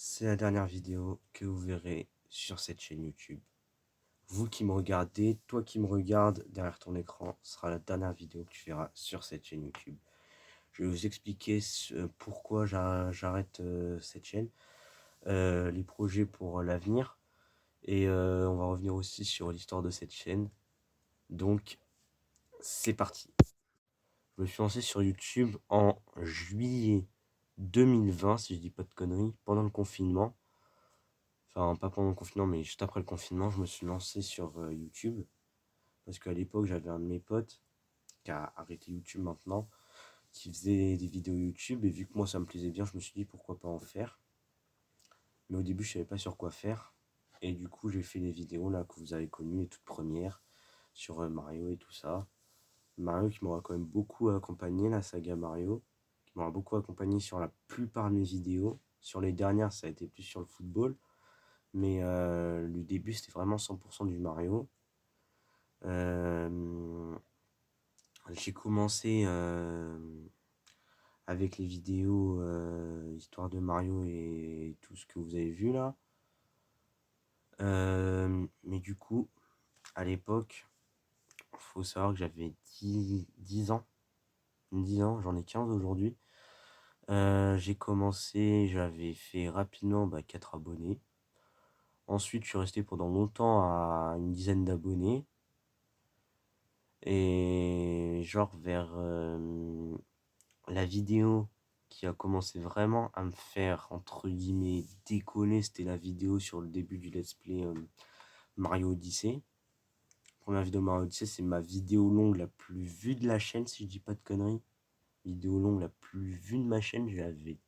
C'est la dernière vidéo que vous verrez sur cette chaîne YouTube. Vous qui me regardez, toi qui me regardes derrière ton écran, ce sera la dernière vidéo que tu verras sur cette chaîne YouTube. Je vais vous expliquer pourquoi j'arrête cette chaîne, les projets pour l'avenir, et on va revenir aussi sur l'histoire de cette chaîne. Donc, c'est parti. Je me suis lancé sur YouTube en juillet 2020, si je dis pas de conneries, pendant le confinement. Enfin, pas pendant le confinement, mais juste après le confinement, je me suis lancé sur YouTube. Parce qu'à l'époque, j'avais un de mes potes qui a arrêté YouTube maintenant, qui faisait des vidéos YouTube. Et vu que moi, ça me plaisait bien, je me suis dit pourquoi pas en faire. Mais au début, je savais pas sur quoi faire. Et du coup, j'ai fait les vidéos là que vous avez connues, les toutes premières, sur Mario et tout ça. Mario qui m'aura quand même beaucoup accompagné, la saga Mario, qui m'aura beaucoup accompagné sur la plupart de mes vidéos. Sur les dernières, ça a été plus sur le football. Mais le début, c'était vraiment 100% du Mario. J'ai commencé avec les vidéos histoire de Mario et tout ce que vous avez vu là. Mais du coup, à l'époque, faut savoir que j'avais 10 ans. 10 ans, j'en ai 15 aujourd'hui. J'ai commencé, j'avais fait rapidement 4 abonnés. Ensuite, je suis resté pendant longtemps à une dizaine d'abonnés. Et genre vers la vidéo qui a commencé vraiment à me faire, entre guillemets, décoller, c'était la vidéo sur le début du let's play Mario Odyssey. Première vidéo Mario Odyssey, c'est ma vidéo longue la plus vue de la chaîne, si je dis pas de conneries. Vidéo longue la plus vue de ma chaîne, j'avais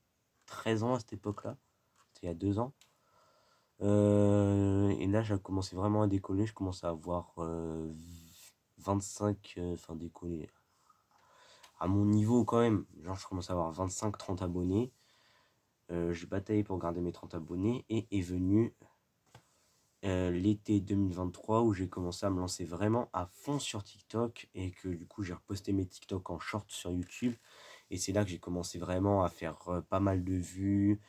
13 ans à cette époque-là. C'était il y a 2 ans. Et là, j'ai commencé vraiment à décoller. Je commençais à avoir 25, enfin décoller à mon niveau quand même. Genre, je commençais à avoir 25-30 abonnés. J'ai bataillé pour garder mes 30 abonnés et est venu l'été 2023 où j'ai commencé à me lancer vraiment à fond sur TikTok et que du coup j'ai reposté mes TikTok en short sur YouTube et c'est là que j'ai commencé vraiment à faire pas mal de vues.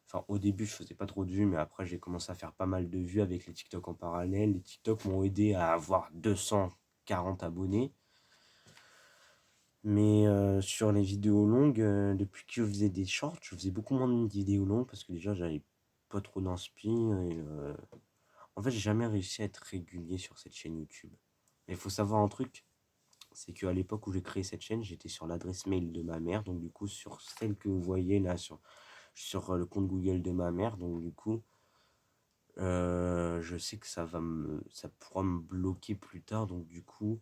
Enfin, au début je faisais pas trop de vues, mais après j'ai commencé à faire pas mal de vues avec les TikTok en parallèle. Les TikTok m'ont aidé à avoir 240 abonnés. Mais sur les vidéos longues, depuis que je faisais des shorts, je faisais beaucoup moins de vidéos longues parce que déjà j'avais pas trop d'inspi et en fait j'ai jamais réussi à être régulier sur cette chaîne YouTube. Mais il faut savoir un truc, c'est qu'à l'époque où j'ai créé cette chaîne, j'étais sur l'adresse mail de ma mère, donc du coup sur celle que vous voyez là sur le compte Google de ma mère, donc du coup je sais que ça pourra me bloquer plus tard, donc du coup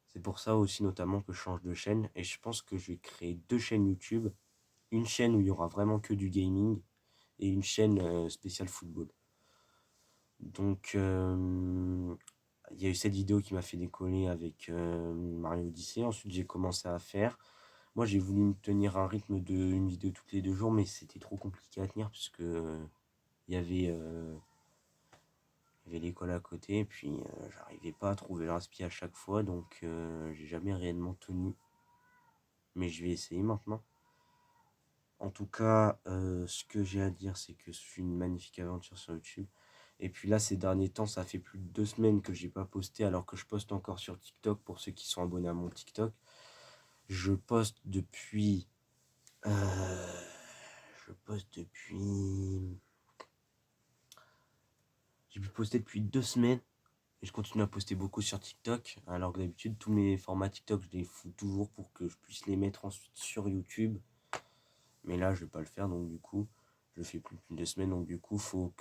c'est pour ça aussi notamment que je change de chaîne et je pense que je vais créer 2 chaînes YouTube. Une chaîne où il y aura vraiment que du gaming et une chaîne spéciale football. Donc il y a eu cette vidéo qui m'a fait décoller avec Mario Odyssey. Ensuite j'ai commencé à faire. Moi j'ai voulu me tenir un rythme de une vidéo toutes les 2 jours, mais c'était trop compliqué à tenir puisque il y avait l'école à côté et puis j'arrivais pas à trouver l'inspi à chaque fois, donc j'ai jamais réellement tenu. Mais je vais essayer maintenant. En tout cas, ce que j'ai à dire, c'est que c'est une magnifique aventure sur YouTube. Et puis là, ces derniers temps, ça fait plus de 2 semaines que j'ai pas posté, alors que je poste encore sur TikTok pour ceux qui sont abonnés à mon TikTok. Je poste depuis. Je poste depuis. J'ai pu poster depuis 2 semaines. Et je continue à poster beaucoup sur TikTok. Alors que d'habitude, tous mes formats TikTok, je les fous toujours pour que je puisse les mettre ensuite sur YouTube. Mais là, je vais pas le faire, donc du coup, je le fais plus depuis 2 semaines, donc du coup, faut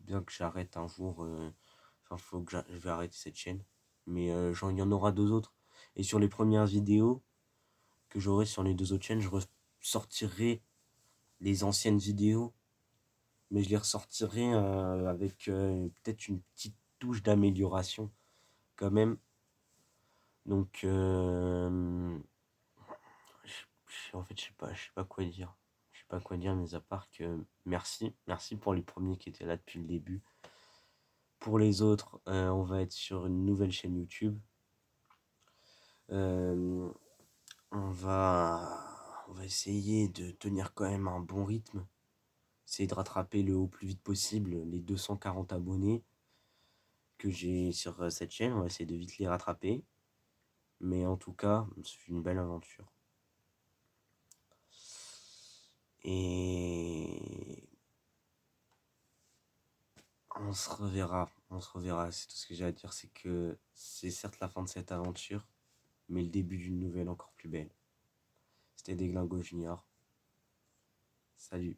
bien que j'arrête un jour. Enfin, je vais arrêter cette chaîne. Mais il y en aura 2 autres. Et sur les premières vidéos que j'aurai sur les 2 autres chaînes, je ressortirai les anciennes vidéos. Mais je les ressortirai avec peut-être une petite touche d'amélioration quand même. Donc, en fait, je sais pas quoi dire. Je sais pas quoi dire, mais à part que merci pour les premiers qui étaient là depuis le début. Pour les autres, on va être sur une nouvelle chaîne YouTube. Euh, on va essayer de tenir quand même un bon rythme. essayer de rattraper au plus vite possible les 240 abonnés que j'ai sur cette chaîne. On va essayer de vite les rattraper. Mais en tout cas, c'est une belle aventure. Et on se reverra, c'est tout ce que j'ai à dire, c'est que c'est certes la fin de cette aventure, mais le début d'une nouvelle encore plus belle. C'était Deglingo Junior. Salut.